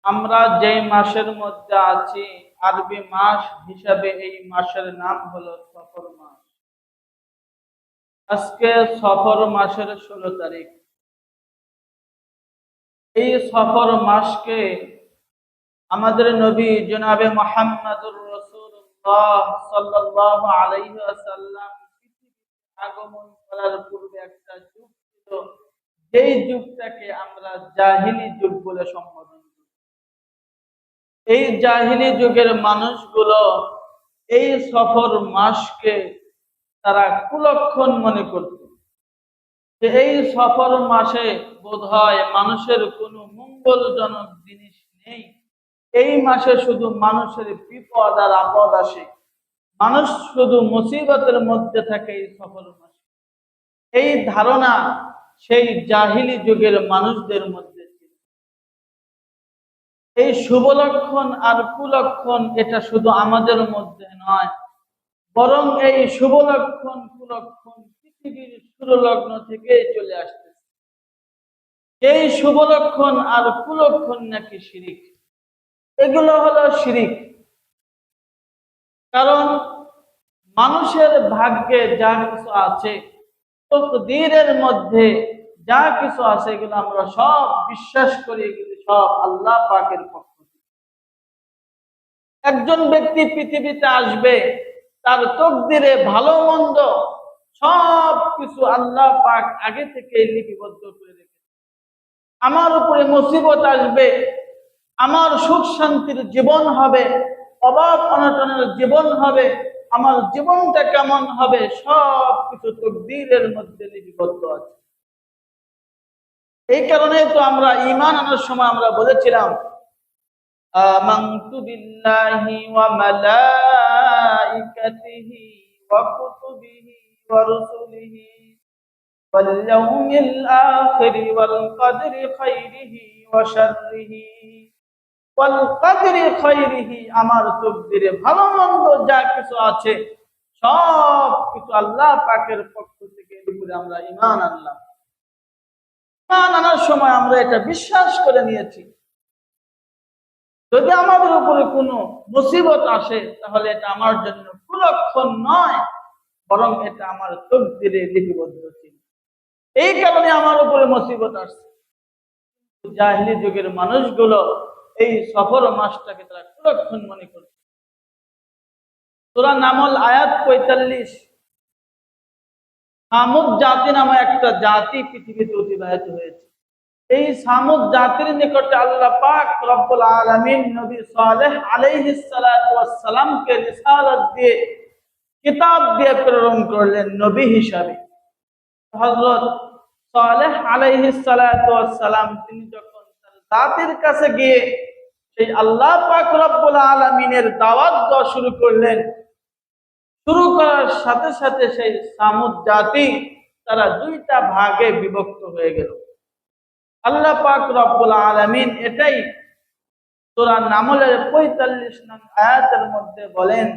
আমরা যেই মাসের মধ্যে আছি, আরবি মাস হিসাবে এই মাসের নাম হলো সফর মাস। আজকে সফর মাসের 16 তারিখ। এই সফর মাসকে আমাদের নবী জনাবে মুহাম্মদুর রাসূলুল্লাহ সাল্লাল্লাহু আলাইহি ওয়াসাল্লাম আগমন করার পূর্বে একটা যুগ ছিল, যেই যুগটাকে আমরা জাহিলি যুগ বলে সম্বোধন করি। এই জাহিলি যুগের মানুষগুলো এই সফর মাসকে তারা কুলক্ষণ মনে করত যে এই সফর মাসে বোধহয় মানুষের কোনো মঙ্গলজনক জিনিস নেই। এই মাসে শুধু মানুষের বিপদ আর আপদ আসে, মানুষ শুধু মুসিবতের মধ্যে থাকে এই সফর মাসে। এই ধারণা সেই জাহিলি যুগের মানুষদের মধ্যে ছিল। এই শুভ লক্ষণ আর কুলক্ষণ এটা শুধু আমাদের মধ্যে নয়, বরং এই শুভ লক্ষণ কুলক্ষণ পৃথিবীর সুরলগ্ন থেকে চলে আসতেছে। এই শুভ লক্ষণ আর কুলক্ষণ নাকি শিরিক। এগুলো হলো শিরিক। কারণ মানুষের ভাগ্যে যা কিছু আছে, তকদীরের মধ্যে যা কিছু আছে, এগুলো আমরা সব বিশ্বাস করি, এগুলি সব আল্লাহ পাকের পক্ষ থেকে। একজন ব্যক্তি পৃথিবীতে আসবে, তার তকদিরে ভালো মন্দ সব কিছু আল্লাহ পাক আগে থেকে লিপিবদ্ধ করে রেখেছে। আমার উপরে মুসিবত আসবে, আমার সুখ শান্তির জীবন হবে, অভাব অনটনের জীবন হবে, আমার জীবনটা কেমন হবে, সব কিছু তকদীরের মধ্যে লিপিবদ্ধ আছে। এই কারণে তো আমরা ঈমান আনার সময় আমরা বলেছিলাম, আমানতু বিল্লাহি ওয়া মালাইকাতিহি ওয়া কুতুবিহি ওয়া রুসুলিহি ওয়াল ইয়াউমিল আখিরি ওয়াল কদরি খাইরিহি ওয়া শাররিহি ওয়াল কদরি খাইরিহি। আমার তকদিরে ভালো মন্দ যা কিছু আছে সব কিছু আল্লাহ পাকের পক্ষ থেকে। এর উপরে আমরা ঈমান আনলাম। ঈমান আনার সময় আমরা এটা বিশ্বাস করে নিয়েছি, যদি আমাদের উপরে কোনো মুসিবত আসে তাহলে এটা আমার জন্য কুলক্ষণ নয়, বরং এটা আমার তকদিরে লিপিবদ্ধ ছিল। এই কারণে আমার উপরে মুসিবত আসছে। জাহিলি যুগের মানুষগুলো এই সফর মাসটাকে তারা কুলক্ষণ মনে করত। সূরা নামল আয়াত ৪৫। সামুদ জাতি নামে একটা জাতি পৃথিবীতে অতিবাহিত হয়েছে। এই সামুদ জাতির নিকটে আল্লাহ পাক রব্বুল আলামিন নবী সালেহ আলাইহিস সালাতু ওয়াস সালামকে রিসালাত দিয়ে, কিতাব দিয়ে প্রেরণ করলেন নবী হিসাবে। হযরত সালেহ আলাইহিস সালাতু ওয়াস সালাম তিনি যখন তার জাতির কাছে গিয়ে সেই আল্লাহ পাক রব্বুল আলামিনের দাওয়াত দেওয়া শুরু করলেন, শুরু করার সাথে সাথে সেই সামুদ জাতি তারা দুইটা ভাগে বিভক্ত হয়ে গেল। আল্লাহ পাক রব্বুল আলামিন এটাই সূরা নামলের ৪৫ নং আয়াতের মধ্যে বলেন,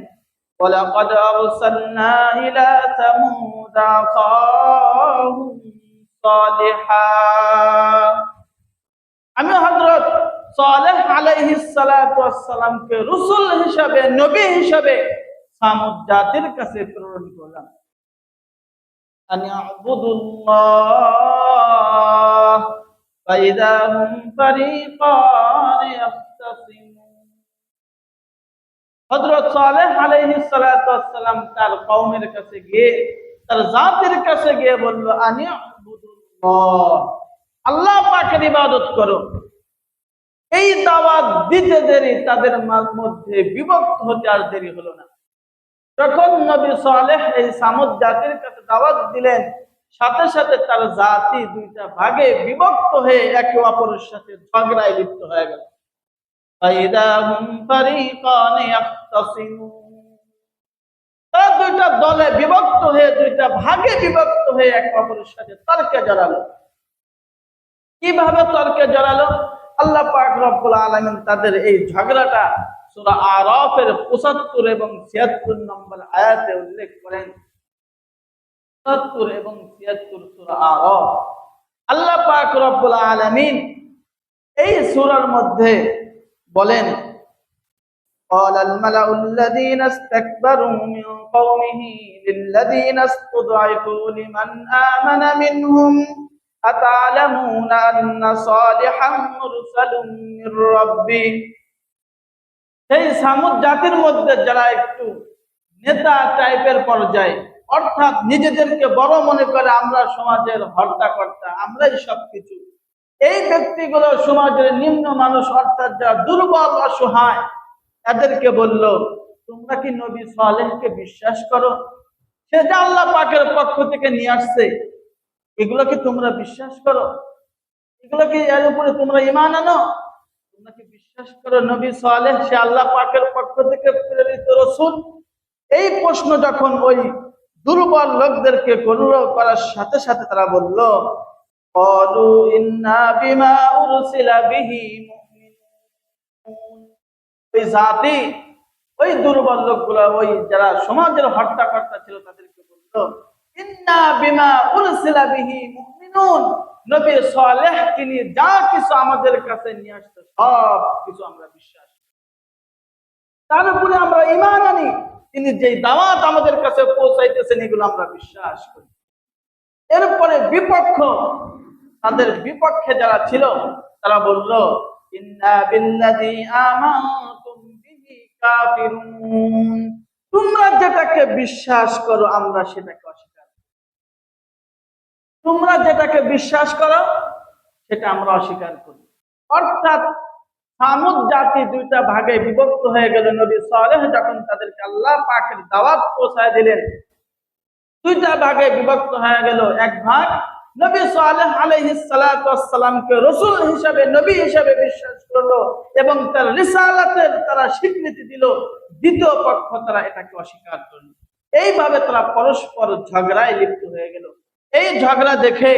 ওয়ালাকাদ আরসালনা ইলা সামুদ আখাহুম সালিহা। আমি হযরত সালেহ আলাইহিস সালাতু ওয়াস সালামকে রাসূল হিসাবে, নবী হিসাবে সামুদ জাতির কাছে প্রেরণ করলাম। আন ইয়াবুদুল্লাহ ফাইদা হুম ফারিকান ইয়াখতাসিমুন। হযরত সালেহ আলাইহিস সালাতু ওয়াস সালাম তার কওমের কাছে গিয়ে, তার জাতির কাছে গিয়ে বলল, আন ইয়াবুদুল্লাহ, আল্লাহ পাকের ইবাদত করো। এই দাওয়াত দিতে দেরি, তাদের মধ্যে বিভক্ত হতে আর দেরি হলো না। যখন নবী সালেহ এই সামুদ জাতির কাছে দাওয়াত দিলেন, সাথে সাথে তার জাতি দুইটা ভাগে বিভক্ত হয়ে একে অপরের সাথে ঝগড়ায় লিপ্ত হয়ে গেল। তারা দুইটা দলে বিভক্ত হয়ে, দুইটা ভাগে বিভক্ত হয়ে একে অপরের সাথে তর্কে জড়ালো। কিভাবে তর্কে জড়ালো? আল্লাহ পাক রব্বুল আলামিন তাদের এই ঝগড়াটা সূরা আরাফের ৭৫ এবং ৭৬ নম্বর আয়াতে উল্লেখ করেন। ৭৫ এবং ৭৬ সূরা আরাফ। আল্লাহ পাক রব্বুল আলামিন এই সূরার মধ্যে বলেন, قال الملأ الذين استكبروا من قومه للذين استضعفوا لمن آمن منهم أتعلمون أن صالحا مرسل من ربه। সেই সামুদ জাতির মধ্যে যারা একটু নেতা টাইপের পর্যায়ে, অর্থাৎ নিজেদেরকে বড় মনে করে আমরা সমাজের হর্তাকর্তা, আমরাই সবকিছু, এই ব্যক্তিগুলো সমাজের নিম্ন মানুষ, অর্থাৎ যারা দুর্বল অসহায়, এদেরকে বলল, তোমরা কি নবী সালেহকে বিশ্বাস করো? সে যে আল্লাহ পাকের পক্ষ থেকে নিয়ে আসছে, এগুলো কি তোমরা বিশ্বাস করো? এগুলো কি এর উপরে তোমরা ঈমান আনো? তোমরা কি বিশ্বাস করো নবী সালেহ সে আল্লাহ পাকের পক্ষ থেকে প্রেরিত রাসূল? এই প্রশ্ন যখন ওই দুর্বল লোকদেরকে করল, করার সাথে সাথে তারা বলল, ক্বালু ইন্না বিমা উরসিলা বিহি মুমিনুন। ওই জাতি, ওই দুর্বল লোকগুলো, ওই যারা সমাজের হর্তাকর্তা ছিল, তাদেরকে বলল, ইন্না বিমা উরসিলা বিহি মুমিনুন। নবী সালেহ তিনি যা কিছু আমাদের কাছে নিয়ে আসছে সব কিছু আমরা বিশ্বাস করি, তার উপরে আমরা ঈমান আনি। তিনি যে দাওয়াত আমাদের কাছে পৌঁছাইতেছেন এগুলো আমরা বিশ্বাস করি। এরপরে বিপক্ষ, তাদের বিপক্ষে যারা ছিল, তারা বলল, ইন্না বিল্লাযী আমানতুম বিহি কাফিরুন। তোমরা যেটাকে বিশ্বাস করো আমরা সেটাকে অস্বীকার করি। তোমরা যেটাকে বিশ্বাস করো সেটা আমরা অস্বীকার করি। অর্থাৎ সামুদ জাতি দুইটা ভাগে বিভক্ত হয়ে গেল। নবী সালেহ যখন তাদেরকে আল্লাহ পাকের দাওয়াত পৌঁছায় দিলেন, দুইটা ভাগে বিভক্ত হয়ে গেল। এক ভাগ নবী সালেহ আলাইহিস সালাতু ওয়াস সালামকে রাসূল হিসেবে, নবী হিসেবে বিশ্বাস করলো এবং তার রিসালাতের তারা স্বীকৃতি দিল। দ্বিতীয় পক্ষ তারা এটাকে অস্বীকার করলো। এইভাবে তারা পরস্পর ঝগড়ায় লিপ্ত হয়ে গেল। এই ঝগড়া দেখে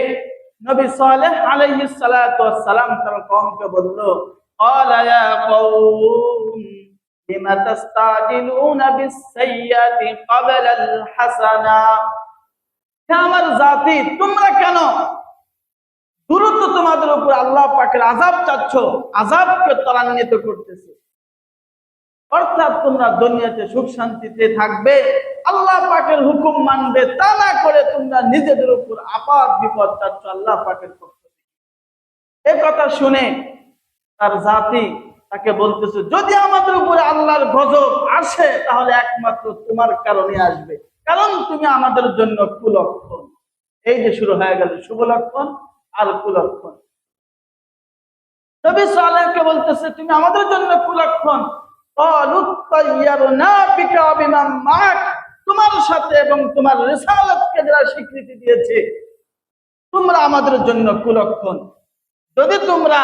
নবী সালেহ আলাইহিস সালাতু ওয়াস সালাম তার কওমকে বলল, ক্বালা ইয়া কওম লিমা তাস্তাজিলুনা বিস-সাইয়্যাতি ক্বাবলাল হাসানা। হে আমার জাতি, তোমরা কেন দ্রুত তোমাদের উপর আল্লাহ পাকের আযাব চাচ্ছ, আযাবকে ত্বরান্বিত করতেছ? অর্থাৎ তোমরা দুনিয়াতে সুখ শান্তিতে থাকবে, আল্লাহ পাকের হুকুম মানবে, তা না করে তোমরা নিজেদের উপর আপাত বিপদ চাচ্ছ আল্লাহ পাকের পক্ষ থেকে। এই কথা শুনে তার জাতি তাকে বলতেছে, যদি আমাদের উপরে আল্লাহর গজব আসে তাহলে একমাত্র তোমার কারণে আসবে, কারণ তুমি আমাদের জন্য কুলক্ষণ। এই যে শুরু হয়ে গেল শুভ লক্ষণ আর কুলক্ষণ। নবী সালেহকে বলতেছে, তুমি আমাদের জন্য কুলক্ষণ। তোমার সাথে এবং তোমার রিসালাতকে যারা স্বীকৃতি দিয়েছে, তোমরা আমাদের জন্য কুলক্ষণ। যদি তোমরা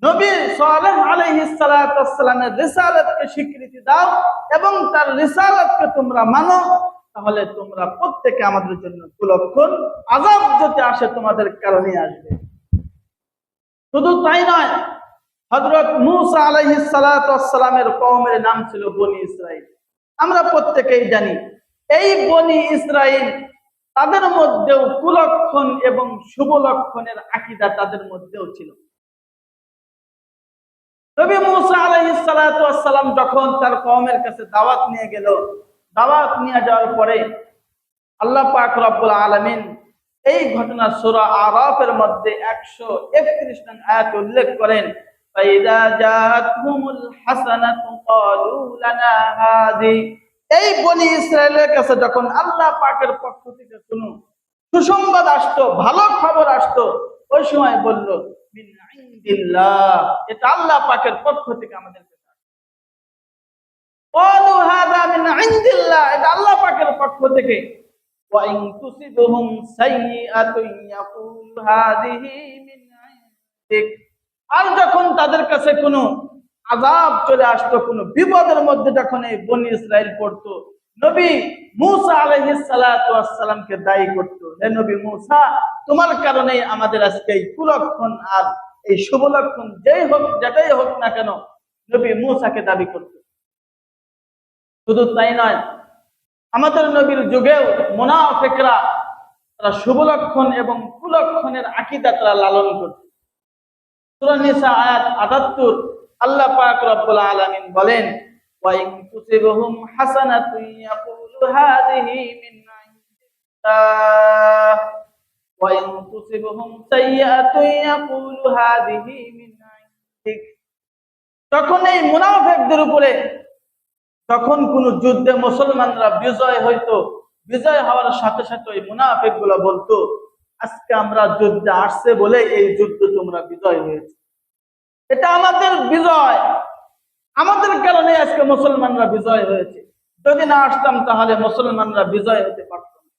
নবী সালেহ আলাইহিস সালাতু ওয়াস সালামের রিসালাতকে স্বীকৃতি দাও এবং তার রিসালাতকে তোমরা মানো, তাহলে তোমরা প্রত্যেকে আমাদের জন্য কুলক্ষণ। আযাব যদি আসে তোমাদের কারণে আসবে। শুধু তাই নয়, হযরত মূসা আলাইহিস সালাতু ওয়াস সালামের কওমের নাম ছিল বনি ইসরাইল। আমরা প্রত্যেকেই জানি এই বনি ইসরাইল, তাদের মধ্যেও কুলক্ষণ এবং শুভ লক্ষণের আকীদা তাদের মধ্যেও ছিল। নবী মূসা আলাইহিস সালাতু ওয়াস সালাম যখন তার কওমের কাছে দাওয়াত নিয়ে গেল, দাওয়াত নিয়ে যাওয়ার পরে আল্লাহ পাক রব্বুল আলামিন এই ঘটনা সূরা আরাফের মধ্যে 131 নং আয়াতে উল্লেখ করেন, ফাইদা জাআতহুমুল হাসানাতু ক্বালু লানা হাযি। এই বনি ইসরাইলের কাছে যখন আল্লাহ পাকের পক্ষ থেকে কোনো সুসংবাদ আসতো, ভালো খবর আসতো, ওই সময় বলল, মিন ইনদিল্লাহ, এটা আল্লাহ পাকের পক্ষ থেকে আমাদের কাছে আসে। ক্বালু হাযা মিন ইনদিল্লাহ, এটা আল্লাহ পাকের পক্ষ থেকে। ওয়া ইন তুসিবহুম সাইয়্যাতুন ইয়াকুলু হাযিহি মিন ইনদিক। আর যখন তাদের কাছে কোনো আযাব চলে আসতো, কোনো বিপদের মধ্যে যখন এই বনি ইসরাইল পড়তো, নবী মূসা আলাইহিস সালাতু ওয়াস সালামকে দায়ী করত, হে নবী মূসা, তোমার কারণেই আমাদের আজকে এই কুলক্ষণ আর এই শুভ লক্ষণ যেই হোক, যেটাই হোক না কেন, নবী মূসাকে দাবি করত। শুধু তাই নয়, আমাদের নবীর যুগেও মুনাফিকরা তারা শুভ লক্ষণ এবং কুলক্ষণের আকীদা তারা লালন করত। সূরা নিসা আয়াত ৭৮, আল্লাহ পাক রব্বুল আলামিন বলেন, ওয়া ইন তুসিবহুম হাসানাতুন ইয়াকুলু হাযিহি মিন ইনদিল্লাহ ওয়া ইন তুসিবহুম সাইয়্যাতুন ইয়াকুলু হাযিহি মিন ইনদিক। তখন এই মুনাফিকদের উপরে যখন কোন যুদ্ধে মুসলমানরা বিজয় হইতো, বিজয় হওয়ার সাথে সাথে ওই মুনাফিকগুলো বলতো, আজকে আমরা যুদ্ধে আসছে বলে এই যুদ্ধ তোমরা বিজয় হয়েছে, এটা আমাদের বিজয়, আমাদের কারণে আজকে মুসলমানরা বিজয় হয়েছে, যদি না আসতাম তাহলে মুসলমানরা বিজয় হতে পারত না।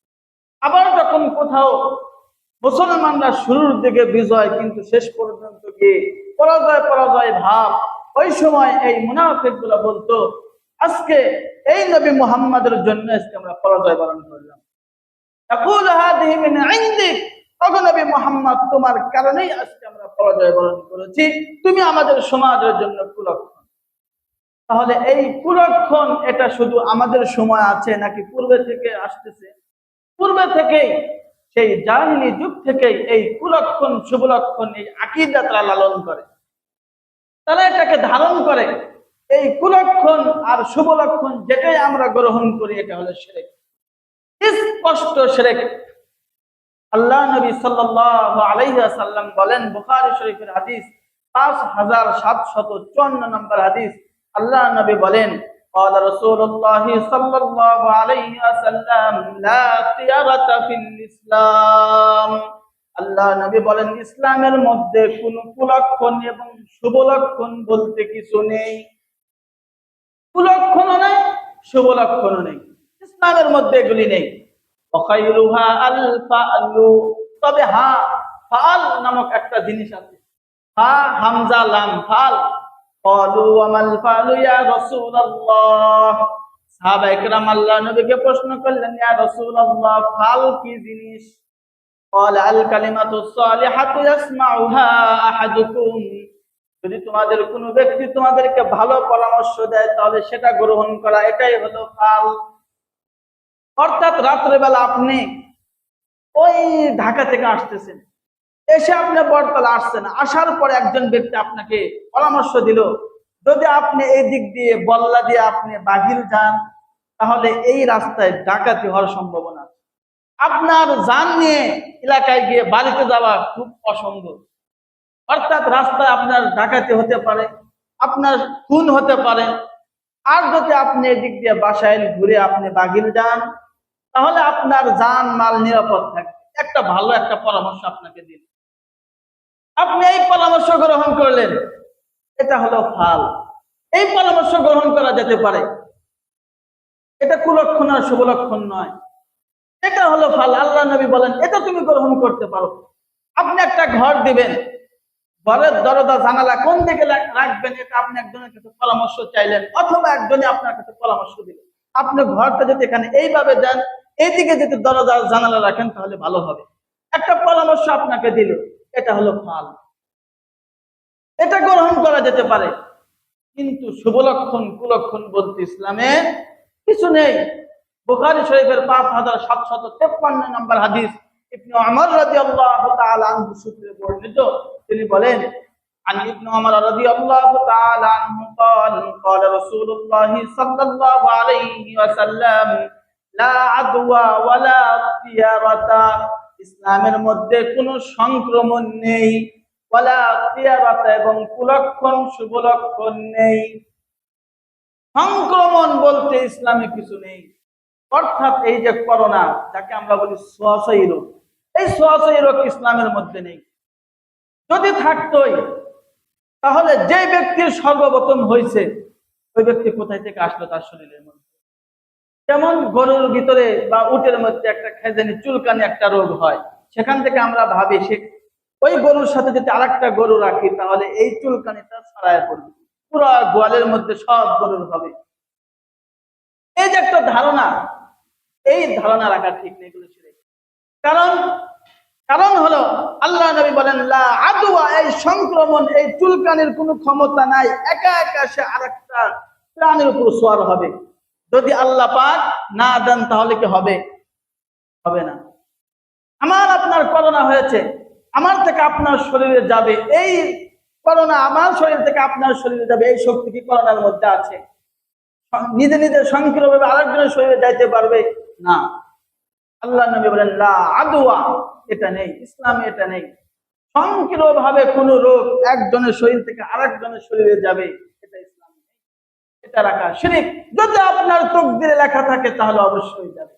আবার যখন কোথাও মুসলমানরা শুরুর দিকে বিজয় কিন্তু শেষ পর্যন্ত গিয়ে পরাজয় পরাজয় ভাব, ওই সময় এই মুনাফিকগুলো বলতো, আজকে এই নবী মুহাম্মাদের জন্য আজকে আমরা পরাজয় বরণ করলাম। ইয়াকুলু হাযিহি মিন ইনদিক, ওগো নবী মুহাম্মদ তোমার কারণেই আজকে আমরা পরাজয় বরণ করেছি, তুমি আমাদের সমাজের জন্য কুলক্ষণ। তাহলে এই কুলক্ষণ এটা শুধু আমাদের সময় আছে নাকি পূর্বে থেকে আসতেছে? পূর্বে থেকেই, সেই জাহিলি যুগ থেকেই এই কুলক্ষণ শুভলক্ষণ এই আকীদা তারা লালন করে, তারা এটাকে ধারণ করে। এই কুলক্ষণ আর শুভলক্ষণ যেটাই আমরা গ্রহণ করি এটা হলো শিরক, স্পষ্ট শিরক। আল্লাহ নবী সাল্লাল্লাহু আলাইহি ওয়াসাল্লাম বলেন, বুখারী শরীফের হাদিস 5754 নম্বর হাদিস, আল্লাহ নবী বলেন, قال رسول الله صلى الله عليه وسلم لا خيارة في الإسلام। আল্লাহ নবী বলেন, ইসলামের মধ্যে কোনো কুলক্ষণ এবং শুভলক্ষণ বলতে কিছু নেই। কুলক্ষণও নেই, শুভলক্ষণও নেই, ইসলামের মধ্যে এগুলি নেই। ওয়াখাইরুহা আল ফাআলু, তবে হ্যাঁ, ফাল নামক একটা জিনিস আছে, হা হামজা লাম ফাল। ক্বালু ওয়ামাল ফালু ইয়া রাসূলুল্লাহ, সাহাবায়ে কেরাম আল্লাহর নবীকে প্রশ্ন করলেন, ইয়া রাসূলুল্লাহ ফাল কি জিনিস? ক্বালা আল কালিমাতু সালিহাতু ইয়াসমাউহা আহাদুকুম, যদি তোমাদের কোনো ব্যক্তি তোমাদেরকে ভালো পরামর্শ দেয় তাহলে সেটা গ্রহণ করা, এটাই হলো ফাল। অর্থাৎ রাত্রেবেলা আপনি ওই ঢাকা থেকে আসতেছেন, এসে আপনি বটতলা আসছেন, আসার পরে একজন ব্যক্তি আপনাকে পরামর্শ দিল, যদি আপনি এই দিক দিয়ে বল্লা দিয়ে আপনি বাহির যান তাহলে এই রাস্তায় ডাকাতি হওয়ার সম্ভাবনা আছে, আপনার যান নিয়ে এলাকায় গিয়ে বাড়িতে যাওয়া খুব অসম্ভব। অর্থাৎ রাস্তায় আপনার ডাকাতি হতে পারে, আপনার খুন হতে পারে। আর যদি আপনি এদিক দিয়ে বাসায় ঘুরে আপনি বাগিল যান তাহলে আপনার জান মাল নিরাপদ থাকবে। একটা ভালো একটা পরামর্শ আপনাকে দিন, আপনি এই পরামর্শ গ্রহণ করলেন, এটা হলো ফাল। এই পরামর্শ গ্রহণ করা যেতে পারে, এটা কুলক্ষণ আর শুভলক্ষণ নয়, এটা হলো ফাল। আল্লাহ নবী বলেন এটা তুমি গ্রহণ করতে পারো। আপনি একটা ঘর দিবেন, ঘরের দরজা জানালা কোন দিকে রাখবেন এটা আপনি একজনের কাছে পরামর্শ চাইলেন, অথবা একজনে আপনার কাছে পরামর্শ দিলেন, আপনি ঘরটা যদি এখানে এইভাবে দেন, এইদিকে যদি দরজা জানালা রাখেন তাহলে ভালো হবে, একটা পরামর্শ আপনাকে দিল, এটা হলো ফাল। এটা গ্রহণ করা যেতে পারে, কিন্তু শুভলক্ষণ কুলক্ষণ বলতে ইসলামে কিছু নেই। বুখারী শরীফের 5753 নম্বর হাদিস, ইবনে উমর রাদিয়াল্লাহু তাআলা আনহু সূত্রে বর্ণিত, তিনি বলেন, عن ابن عمر رضي الله تعالى عنه قال قال رسول الله صلى الله عليه وسلم لا عدوى ولا طيرة, ইসলামের মধ্যে কোনো সংক্রমণ নেই, ওয়ালা তিয়ারাতা, এবং কুলক্ষণ শুভলক্ষণ নেই। সংক্রমণ বলতে ইসলামে কিছু নেই। অর্থাৎ এই যে করোনা, যাকে আমরা বলি ছোঁয়াছাই রোগ, এই ছোঁয়াছাই রোগ ইসলামের মধ্যে নেই। যদি থাকতোই তাহলে যে ব্যক্তির সর্বপ্রথম হয়েছে ওই ব্যক্তি কোথায় থেকে আসলো তার শরীরের মধ্যে? যেমন গরুর ভিতরে বা উটের মধ্যে একটা খেজানি চুলকানি একটা রোগ হয়, সেখান থেকে আমরা ভাবি সে ওই গরুর সাথে যদি আরেকটা গরু রাখি তাহলে এই চুলকানিটা ছড়ায় পড়বে, পুরো গোয়ালের মধ্যে সব গরুর হবে। এই যে একটা ধারণা, এই ধারণা রাখা ঠিক নেই, এগুলো ছিল। কারণ হলো আল্লাহ নবী বলেন লা আদওয়া, এই সংক্রমণ, এই চুলকানির কোনো ক্ষমতা নাই, একা একা সে আরেকটা প্রাণীর উপর সওয়ার হবে। যদি আল্লাহ পাক না দেন তাহলে কি হবে? হবে না। আমার আপনার করোনা হয়েছে, আমার থেকে আপনার শরীরে যাবে, এই করোনা আমার শরীর থেকে আপনার শরীরে যাবে, এই শক্তি কি করোনার মধ্যে আছে? নিজে নিজে সংকীর্ণভাবে আরেকজনের শরীরে যাইতে পারবে না। আল্লাহ নবী বলেন লা আদওয়া, এটা নেই, ইসলামে এটা নেই। সংকীর্ণভাবে কোন রোগ একজনের শরীর থেকে আরেকজনের শরীরে যাবে, এটা ইসলামে নেই। এটা রাখা শিরক। যদি আপনার তকদিরে লেখা থাকে তাহলে অবশ্যই যাবে,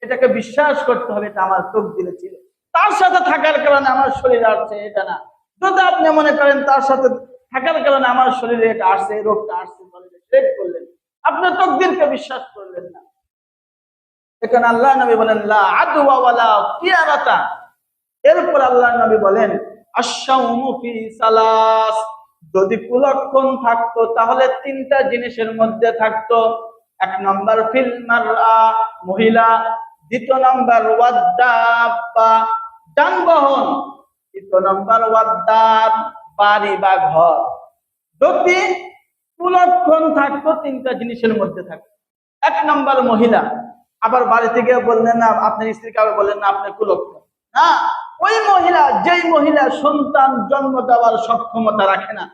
এটাকে বিশ্বাস করতে হবে, এটা আমার তকদিরে ছিল, তার সাথে থাকার কারণে আমার শরীরে আসছে, এটা না। যদি আপনি মনে করেন তার সাথে থাকার কারণে আমার শরীরে এটা আসছে, এই রোগটা আসছে, শিরক করলেন, আপনি তকদিরকে বিশ্বাস করলেন না। এখানে আল্লাহ নবী বলেন লা আদওয়া ওয়ালা কিয়ারাতা। এরপর আল্লাহ নবী বলেন আশ-শাওমু ফি সালাস, যদি কুলক্ষণ থাকতো তাহলে তিনটা জিনিসের মধ্যে থাকতো। এক নম্বর ফিল মারআ, মহিলা। দ্বিতীয় নম্বর ওয়াদ-দাব্বা, যানবাহন। তৃতীয় নম্বর ওয়াদ-দার, বাড়ি বা ঘর। যদি কুলক্ষণ থাকতো তিনটা জিনিসের মধ্যে থাকতো। এক নম্বর মহিলা, আবার বাড়ি থেকে বললেন না আপনার স্ত্রীকে, আবার বললেন না আপনার কুলক্ষণ না। ওই মহিলা, যেই মহিলা সন্তান জন্ম দেওয়ার সক্ষমতা রাখে না,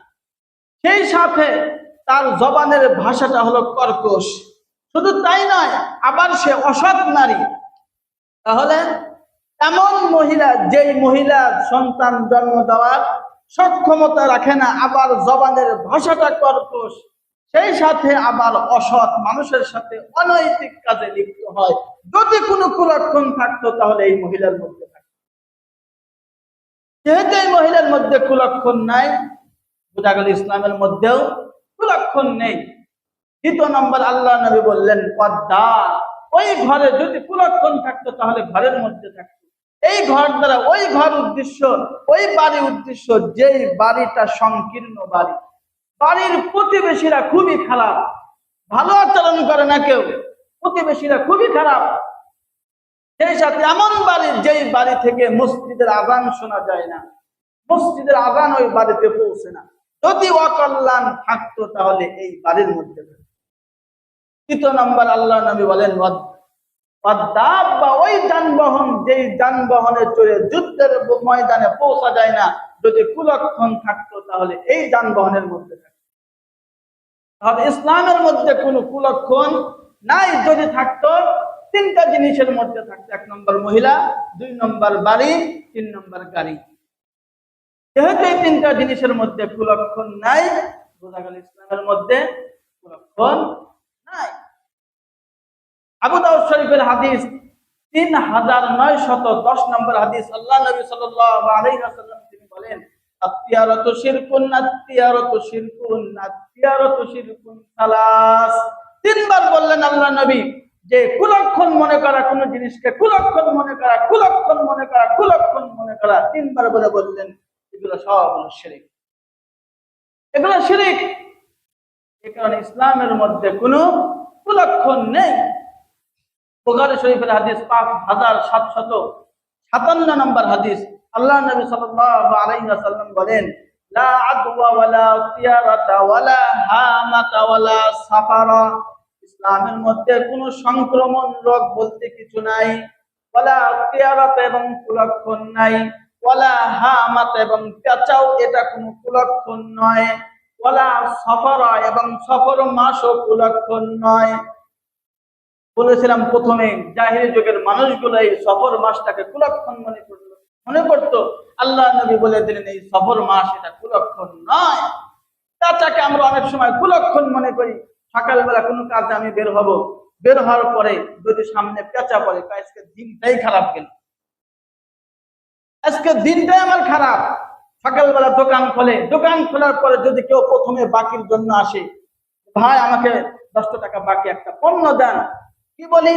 সেই সাথে তার জবানের ভাষাটা হলো কর্কশ, শুধু তাই নয়, আবার সে অসৎ নারী। তাহলে এমন মহিলা, যেই মহিলা সন্তান জন্ম দেওয়ার সক্ষমতা রাখে না, আবার জবানের ভাষাটা কর্কশ, সেই সাথে আবার অসৎ, মানুষের সাথে অনৈতিক কাজে লিপ্ত হয়, যদি কোনো কুলক্ষণ থাকতো তাহলে এই মহিলার মধ্যে থাকতো। যেহেতু এই মহিলার মধ্যে কুলক্ষণ নাই, বোঝা গেল ইসলামের মধ্যেও কুলক্ষণ নেই। দ্বিতীয় নম্বর আল্লাহ নবী বললেন ওয়াদ-দার, ওই ঘরে যদি কুলক্ষণ থাকতো তাহলে ঘরের মধ্যে থাকতো। এই ঘর দ্বারা ওই ঘর উদ্দেশ্য, ওই বাড়ি উদ্দেশ্য, যেই বাড়িটা সংকীর্ণ বাড়ি, বাড়ির প্রতিবেশীরা খুবই খারাপ, ভালো আচরণ করে না কেউ, প্রতিবেশীরা খুবই খারাপ। সেই সাথে এমন বাড়ি, যেই বাড়ি থেকে মসজিদের আযান শোনা যায় না, মসজিদের আযান ওই বাড়িতে পৌঁছে না, যদি অকল্যাণ থাকতো তাহলে এই বাড়ির মধ্যে। তৃতীয় নম্বর আল্লাহ নবী বলেন ওয়াদ-দাব্বা, ওই যানবাহন, যেই যানবাহনে চড়ে যুদ্ধের ময়দানে পৌঁছা যায় না, যদি কুলক্ষণ থাকতো তাহলে এই যানবাহনের মধ্যে থাকতো। তাহলে ইসলামের মধ্যে কোনো কুলক্ষণ নাই। যদি থাকতো তিনটা জিনিসের মধ্যে থাকতো। এক নম্বর মহিলা, দুই নম্বর বাড়ি, তিন নম্বর গাড়ি। যেহেতু এই তিনটা জিনিসের মধ্যে কুলক্ষণ নাই, বোঝা গেল ইসলামের মধ্যে কুলক্ষণ নাই। আবু দাউদ শরীফের হাদিস 3910 নম্বর হাদিস, আল্লাহ নবী সাল্লাল্লাহু আলাইহি ওয়াসাল্লাম তিনি বলেন আত-তিয়ারাতু শিরকুন, আত-তিয়ারাতু শিরকুন, আত-তিয়ারাতু শিরকুন সালাস। তিনবার বললেন আল্লাহ নবী যে কুলক্ষণ মনে করা কোন জিনিসকে কুলক্ষণ মনে করা, কুলক্ষণ মনে করা, কুলক্ষণ মনে করা, তিনবার বলে বললেন এগুলো সব হলো শিরক, এগুলো শিরক। এই কারণে ইসলামের মধ্যে কোনো কুলক্ষণ নেই। বুখারী শরীফের হাদিস 5757 নম্বর হাদিস, আল্লাহ নবী সাল্লাল্লাহু আলাইহি ওয়াসাল্লাম বলেন লা আদওয়া ওয়ালা তিয়ারাতা ওয়ালা হামাতা ওয়ালা সাফারা। ইসলামের মধ্যে কোনো সংক্রমণ রোগ বলতে কিছু নাই, ওয়ালা তিয়ারাতা এবং কুলক্ষণ নাই, ওয়ালা হামাতা এবং পেঁচাও এটা কোনো কুলক্ষণ নয়, ওয়ালা সাফারা এবং সফর মাসও কুলক্ষণ নয়। বলেছিলাম প্রথমে জাহিলি যুগের মানুষগুলো এই সফর মাসটাকে কুলক্ষণ মনে করতো। আল্লাহ নবী বলে দিলেন এই সফর মাস এটা কুলক্ষণ নয়। তাটাকে আমরা অনেক সময় কুলক্ষণ মনে করি। সকালবেলা কোনো কাজে আমি বের হব, বের হওয়ার পরে যদি সামনে পেঁচা পড়ে, আজকে দিনটাই খারাপ গেল, আজকে দিনটাই আমার খারাপ। সকালবেলা দোকান খোলে, দোকান খোলার পরে যদি কেউ প্রথমে বাকির জন্য আসে, ভাই আমাকে 10 টাকা বাকি একটা পণ্য দেন, কি বলি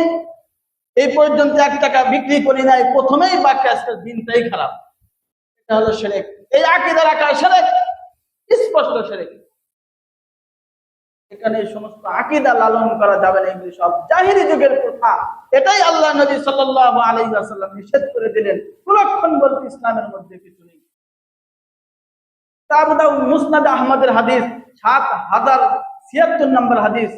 এই পর্যন্ত 1 টাকা বিক্রি করি নাই, প্রথমেই বাকি, আজকে দিনটাই খারাপ। এটা হলো শিরক। এই আকীদা রাখা শিরক, স্পষ্ট শিরক। এখানে এই সমস্ত আকীদা লালন করা যাবে না, এগুলি সব জাহিলি যুগের প্রথা। এটাই আল্লাহ নবী সাল্লাল্লাহু আলাইহি ওয়াসাল্লাম নিষেধ করে দিলেন। কুলক্ষণ বলতে ইসলামের মধ্যে কিছু নেই। আবু দাউদ মুসনাদ আহমদের হাদিস 7076 নম্বর হাদিস,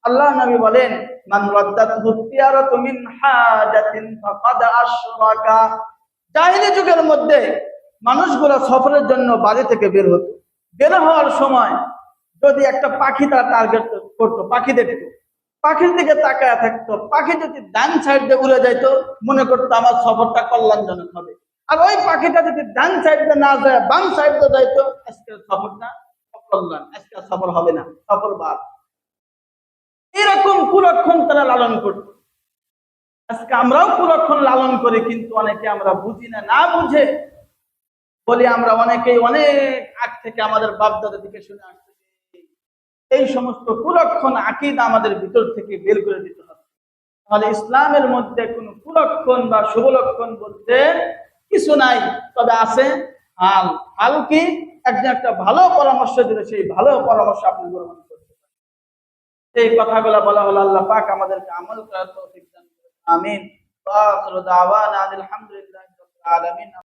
আল্লাহ নবী বলেন মান রাদ্দাতহু তিয়ারাতু মিন হাজাতিন ফাকাদ আশরাকা। জাহিলি যুগের মধ্যে মানুষগুলো সফরের জন্য বাড়ি থেকে বের হতো, বের হওয়ার সময় যদি একটা পাখি তারা টার্গেট করতো, পাখি দেখতো, পাখির দিকে তাকায় থাকতো, পাখি যদি ডান সাইড দিয়ে উড়ে যাইতো মনে করতো আমার সফরটা কল্যাণজনক হবে। আর ওই পাখিটা যদি ডান সাইড দিয়ে না যায় বাম সাইড দিয়ে যাইতো আজকের সফরটা অকল্যাণ, আজকের সফর হবে না, সফর বাদ। এরকম কুলক্ষণ তারা লালন করত। আজকে আমরাও কুলক্ষণ লালন করি, কিন্তু অনেকে আমরা বুঝি না, না বুঝে বলি আমরা অনেকেই অনেক আগ থেকে আমাদের বাপদাদা দিকে শুনে আসছে এই সমস্ত কুলক্ষণ আকীদা আমাদের ভিতর থেকে বের করে দিতে হবে। তাহলে ইসলামের মধ্যে কোন কুলক্ষণ বা শুভ লক্ষণ বলতে কিছু নাই, তবে আছে হাল। হাল কি? একজন একটা ভালো পরামর্শ দিলে সেই ভালো পরামর্শ আপনি গ্রহণ করতে পারেন। এই কথাগুলো বলা হলো, আল্লাহ পাক আমাদেরকে আমল করার তৌফিক দান করুন। আমিন। ওয়া আখিরু দাওয়ানা আলহামদুলিল্লাহি রাব্বিল আলামিন।